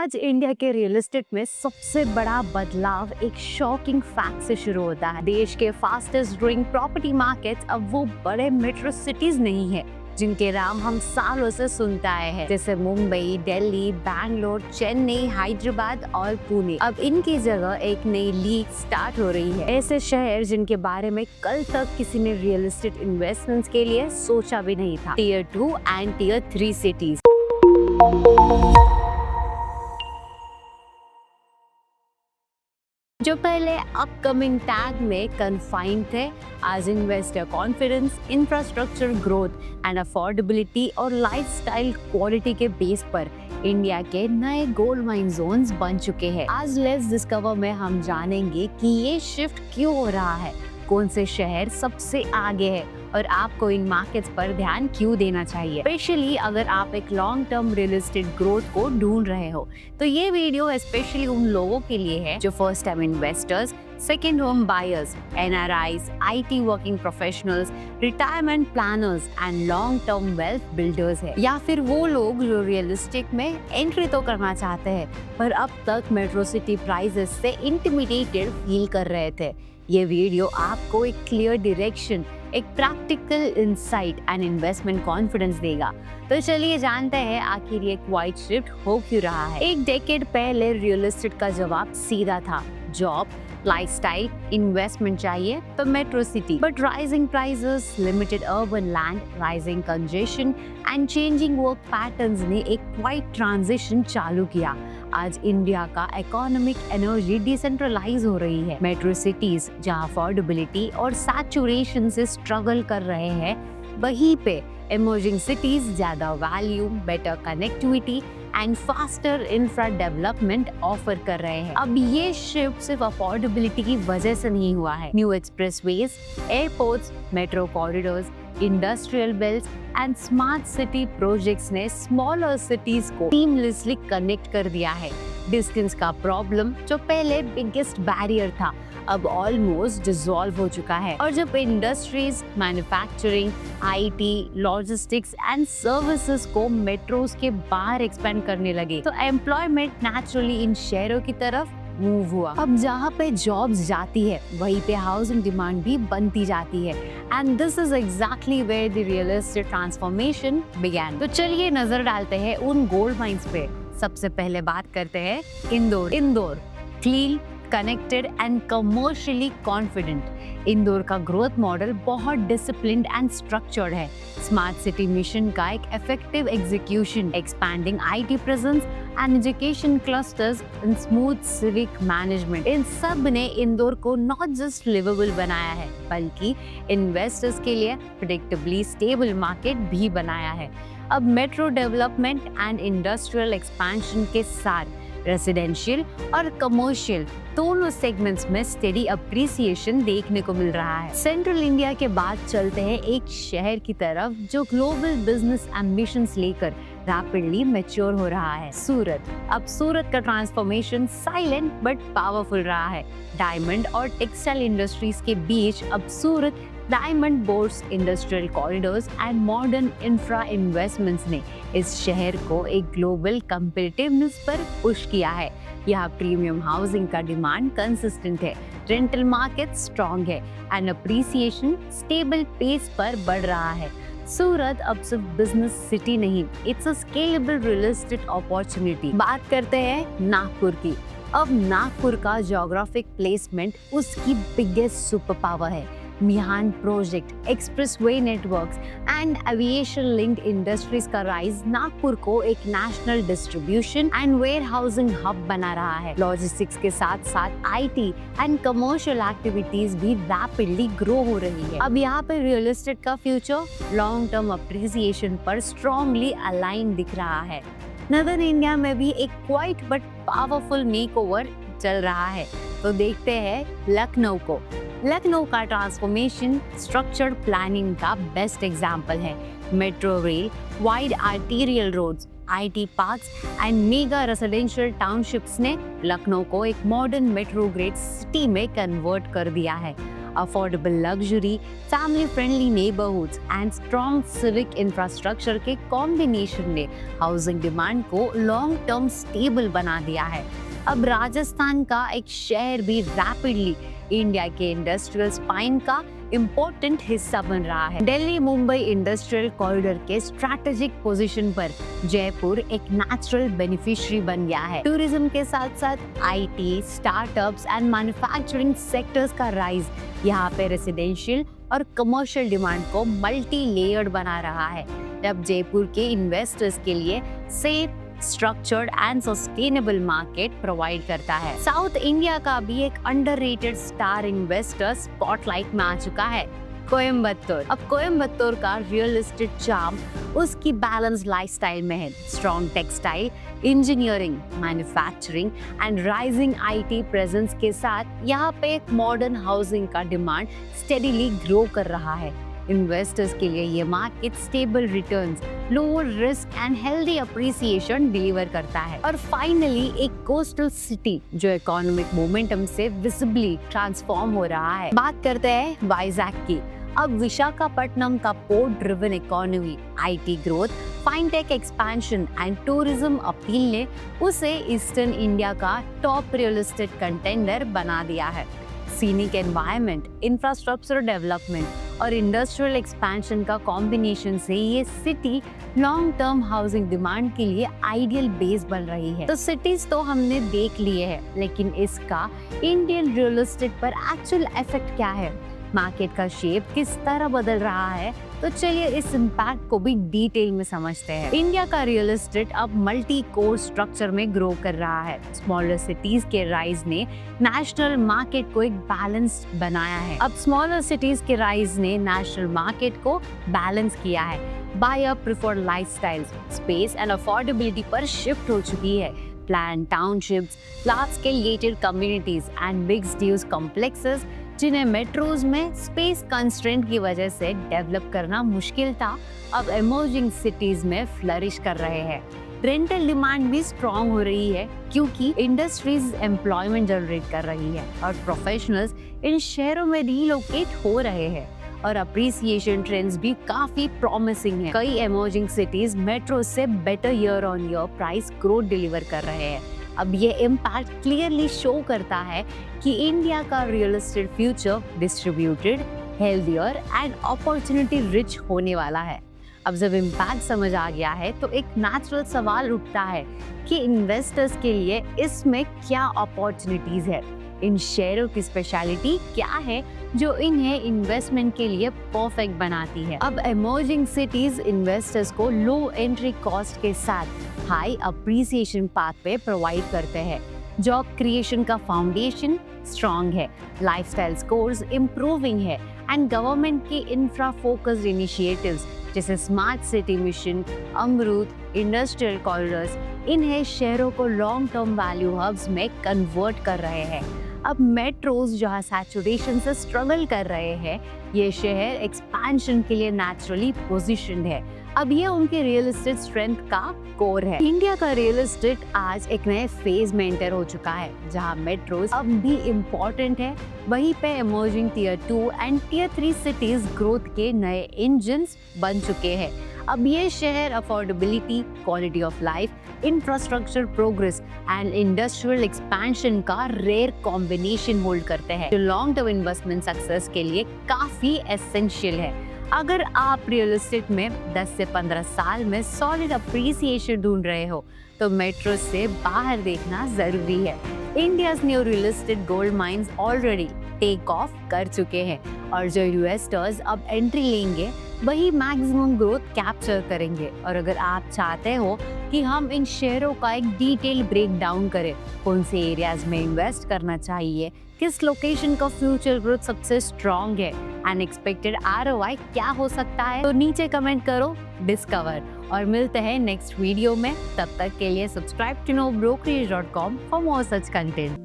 आज इंडिया के real estate में सबसे बड़ा बदलाव एक शॉकिंग फैक्ट से शुरू होता है। देश के फास्टेस्ट ग्रोइंग प्रॉपर्टी मार्केट्स अब वो बड़े मेट्रो सिटीज नहीं है जिनके नाम हम सालों से सुनते आए हैं, जैसे मुंबई, दिल्ली, बैंगलोर, चेन्नई, हैदराबाद और पुणे। अब इनकी जगह एक नई लीग स्टार्ट हो रही है। ऐसे शहर जिनके बारे में कल तक किसी ने रियल एस्टेट इन्वेस्टमेंट्स के लिए सोचा भी नहीं था। Tier 2 and tier 3 cities. जो पहले अपकमिंग टैग में कन्फाइंड थे, आज investor confidence, infrastructure growth and affordability और लाइफस्टाइल क्वालिटी के बेस पर इंडिया के नए गोल्ड माइन जोन्स बन चुके हैं। आज लेट्स डिस्कवर में हम जानेंगे कि ये शिफ्ट क्यों हो रहा है, कौन से शहर सबसे आगे है और आपको इन मार्केट्स पर ध्यान क्यों देना चाहिए, स्पेशली अगर आप एक long term real estate growth को ढूंढ रहे हो। तो ये वीडियो स्पेशली उन लोगों के लिए है जो first time investors, second home buyers, NRIs, IT working professionals, retirement planners and long term wealth builders है, या फिर वो लोग जो रियल एस्टेट में एंट्री तो करना चाहते हैं पर अब तक मेट्रो सिटी प्राइसेस से इंटिमिडेटेड फील कर रहे थे। ये वीडियो आपको एक क्लियर डायरेक्शन, एक practical insight and investment confidence देगा। तो चलिए जानते हैं आखिर ये क्वाइट शिफ्ट हो क्यों रहा है। एक डेकेड पहले रियल एस्टेट का जवाब सीधा था, जॉब, लाइफस्टाइल, इन्वेस्टमेंट चाहिए तो metro city. But rising prices, limited urban land, rising congestion and changing work patterns ने एक क्वाइट ट्रांजिशन चालू किया। आज इंडिया का इकोनॉमिक एनर्जी डिसेंट्रलाइज हो रही है। मेट्रो सिटीज जहां अफोर्डेबिलिटी और सैचुरेशन से स्ट्रगल कर रहे हैं, वहीं पे इमर्जिंग सिटीज ज्यादा value, better connectivity and faster infra development offer कर रहे हैं। अब ये शिफ्ट सिर्फ अफोर्डेबिलिटी की वजह से नहीं हुआ है। New expressways, airports, metro corridors, industrial belts and smart city projects ने स्मॉलर सिटीज को सीमलेसली कनेक्ट कर दिया है। डिस्टेंस का प्रॉब्लम जो पहले बिगेस्ट बैरियर था, अब ऑलमोस्ट डिसॉल्व हो चुका है। और जब industries, manufacturing, IT, logistics and services को मेट्रोज के बाहर एक्सपेंड करने लगे, तो एम्प्लॉयमेंट नेचुरली इन शहरों की तरफ मूव हुआ। अब जहाँ पे जॉब्स जाती है वहीं पे हाउसिंग डिमांड भी बनती जाती है, and this is exactly where the real estate transformation began. तो चलिए नजर डालते हैं उन गोल्ड माइंस पे। सबसे पहले बात करते हैं Indore clean, connected and commercially confident. Indore का ग्रोथ मॉडल बहुत डिसिप्लिन्ड एंड स्ट्रक्चर्ड है। स्मार्ट सिटी मिशन का एक effective execution, expanding IT presence and education clusters and smooth civic management, इन सब ने इंदौर को नॉट जस्ट लिवेबल बनाया है बल्कि इन्वेस्टर्स के लिए प्रेडिक्टेबली स्टेबल मार्केट भी बनाया है। अब metro development and industrial expansion के साथ रेसिडेंशियल और कमर्शियल दोनों सेगमेंट्स में स्टेडी अप्रिसिएशन देखने को मिल रहा है। सेंट्रल इंडिया के बाद चलते हैं एक शहर की तरफ जो ग्लोबल बिजनेस एम्बिशंस लेकर रैपिडली मैच्योर हो रहा है, सूरत। अब सूरत का ट्रांसफॉर्मेशन साइलेंट बट पावरफुल रहा है। डायमंड और टेक्सटाइल इंडस्ट्रीज के बीच अब Surat diamond boards, industrial corridors and modern infra investments ने इस शहर को एक ग्लोबल कंपेटिटिवनेस पर पुश किया है। यहाँ प्रीमियम हाउसिंग का डिमांड कंसिस्टेंट है, रेंटल मार्केट स्ट्रॉन्ग है एंड अप्रिसिएशन स्टेबल पेस पर बढ़ रहा है। सूरत अब सिर्फ बिजनेस सिटी नहीं, it's a scalable real estate opportunity. बात करते हैं नागपुर की। अब नागपुर का ज्योग्राफिक प्लेसमेंट उसकी बिगेस्ट सुपर पावर है। Mihan project, expressway networks and aviation linked industries का राइज नागपुर को एक national distribution and warehousing hub बना रहा है। लॉजिस्टिक्स के साथ साथ IT एंड कमर्शियल एक्टिविटीज भी रैपिडली ग्रो हो रही है। अब यहाँ पे रियल एस्टेट का फ्यूचर लॉन्ग टर्म अप्रिसिएशन पर स्ट्रॉन्गली अलाइन दिख रहा है। नदर्न इंडिया में भी एक क्वाइट बट पावरफुल मेकओवर चल रहा है, तो देखते हैं लखनऊ को। लखनऊ का ट्रांसफॉर्मेशन स्ट्रक्चर्ड प्लानिंग का बेस्ट एग्जाम्पल है। Metro rail, wide arterial roads, IT parks and mega residential townships ने लखनऊ को एक मॉडर्न मेट्रो ग्रेड सिटी में कन्वर्ट कर दिया है। Affordable luxury, family friendly neighbourhoods and strong civic infrastructure के कॉम्बिनेशन ने हाउसिंग डिमांड को लॉन्ग टर्म स्टेबल बना दिया है। अब राजस्थान का एक शहर भी रैपिडली इंडिया के इंडस्ट्रियल स्पाइन का इम्पोर्टेंट हिस्सा बन रहा है। दिल्ली मुंबई इंडस्ट्रियल कॉरिडोर के स्ट्रैटेजिक पोजीशन पर जयपुर एक नेचुरल बेनिफिशियरी बन गया है। टूरिज्म के साथ साथ IT, startups and manufacturing sectors का राइज यहाँ पे रेसिडेंशियल और कमर्शियल डिमांड को मल्टी लेयर्ड बना रहा है। जब जयपुर के इन्वेस्टर्स के लिए safe, structured and sustainable market provide करता है। साउथ इंडिया का भी एक अंडररेटेड स्टार इन्वेस्टर स्पॉटलाइट में आ चुका है, कोयम्बतूर। अब कोयम्बतूर का रियल एस्टेट चार्म उसकी बैलेंस लाइफस्टाइल में है। Strong textile, engineering, manufacturing and rising IT presence के साथ यहाँ पे एक मॉडर्न हाउसिंग का डिमांड स्टेडीली ग्रो कर रहा है। इन्वेस्टर्स के लिए ये market stable returns, lower risk and healthy appreciation deliver करता है। और फाइनली एक कोस्टल सिटी जो इकोनॉमिक मोमेंटम से विजिबली ट्रांसफॉर्म हो रहा है। बात करते हैं वाइजैक की। अब विशाखापट्टनम का port driven economy, IT growth, fintech expansion and tourism appeal ने उसे ईस्टर्न इंडिया का टॉप रियल एस्टेट कंटेंडर बना दिया है। सीनिक एनवायरनमेंट, इंफ्रास्ट्रक्चर डेवलपमेंट और इंडस्ट्रियल एक्सपेंशन का कॉम्बिनेशन से ये city long term housing demand के लिए आइडियल बेस बन रही है। तो सिटीज तो हमने देख लिए हैं, लेकिन इसका इंडियन रियल एस्टेट पर एक्चुअल इफेक्ट क्या है? मार्केट का शेप किस तरह बदल रहा है? तो चलिए इस इम्पैक्ट को भी डिटेल में समझते हैं। इंडिया का रियल एस्टेट अब मल्टी कोर स्ट्रक्चर में ग्रो कर रहा है। स्मॉलर सिटीज के राइज ने नेशनल मार्केट को एक बैलेंस बनाया है। अब स्मॉलर सिटीज के राइज ने नेशनल मार्केट को बैलेंस किया है। Buyer preferred lifestyles, space and affordability पर शिफ्ट हो चुकी है। Plan townships, large scale gated communities and mixed use complexes जिन्हें मेट्रोज में स्पेस कंस्ट्रेंट की वजह से डेवलप करना मुश्किल था, अब इमर्जिंग सिटीज में फ्लरिश कर रहे हैं। रेंटल डिमांड भी स्ट्रॉन्ग हो रही है क्योंकि इंडस्ट्रीज एम्प्लॉयमेंट जनरेट कर रही है और प्रोफेशनल्स इन शहरों में रीलोकेट हो रहे हैं। और अप्रिसिएशन ट्रेंड्स भी काफी प्रॉमिसिंग है। कई इमर्जिंग सिटीज मेट्रो से better year on year price growth deliver कर रहे हैं। अब ये इम्पैक्ट क्लियरली शो करता है कि इंडिया का real estate future distributed, healthier and opportunity rich होने वाला है। अब जब इम्पैक्ट समझ आ गया है तो एक नेचुरल सवाल उठता है कि इन्वेस्टर्स के लिए इसमें क्या अपॉर्चुनिटीज है, इन शेयरों की स्पेशलिटी क्या है जो इन्हें इन्वेस्टमेंट के लिए परफेक्ट बनाती है। अब इमर्जिंग सिटीज इन्वेस्टर्स को लो एंट्री कॉस्ट के साथ हाई अप्रिसिएशन पाथ पे प्रोवाइड करते हैं। जॉब क्रिएशन का फाउंडेशन स्ट्रॉन्ग है, लाइफस्टाइल स्कोर्स इम्प्रूविंग है एंड गवर्नमेंट के इंफ्रा फोकस्ड इनिशिएटिव्स जैसे स्मार्ट सिटी मिशन, अमृत, इंडस्ट्रियल कॉरिडोर्स इन्हें शहरों को लॉन्ग टर्म वैल्यू हब्स में कन्वर्ट कर रहे हैं। अब मेट्रोज जहाँ सैचुरेशन से स्ट्रगल कर रहे हैं, ये शहर एक्सपेंशन के लिए नेचुरली पोजीशनड है। अब ये उनके रियल एस्टेट स्ट्रेंथ का कोर है। इंडिया का रियल एस्टेट आज एक नए फेज में एंटर हो चुका है, जहाँ मेट्रोज अब भी इम्पोर्टेंट है, वहीं पे emerging tier 2 and tier 3 cities growth के नए इंजन्स बन चुके हैं। अब ये शहर affordability, quality of life, infrastructure progress and industrial expansion का रेयर कॉम्बिनेशन होल्ड करते हैं, जो लॉन्ग टर्म इन्वेस्टमेंट सक्सेस के लिए काफी एसेंशियल है। अगर आप रियल एस्टेट में 10 से 15 साल में सॉलिड अप्रिसिएशन ढूंढ रहे हो तो मेट्रो से बाहर देखना जरूरी है। India's new real estate gold mines already take off कर चुके हैं और जो इन्वेस्टर्स अब एंट्री लेंगे वही मैक्सिमम ग्रोथ कैप्चर करेंगे। और अगर आप चाहते हो कि हम इन शेयरों का एक डिटेल ब्रेक डाउन करें, कौन से एरियाज में इन्वेस्ट करना चाहिए, किस लोकेशन का फ्यूचर ग्रोथ सबसे स्ट्रॉन्ग है, अनएक्सपेक्टेड ROI क्या हो सकता है, तो नीचे कमेंट करो डिस्कवर। और मिलते हैं नेक्स्ट वीडियो में। तब तक के लिए subscribe to knowbrokerage.com for more such content.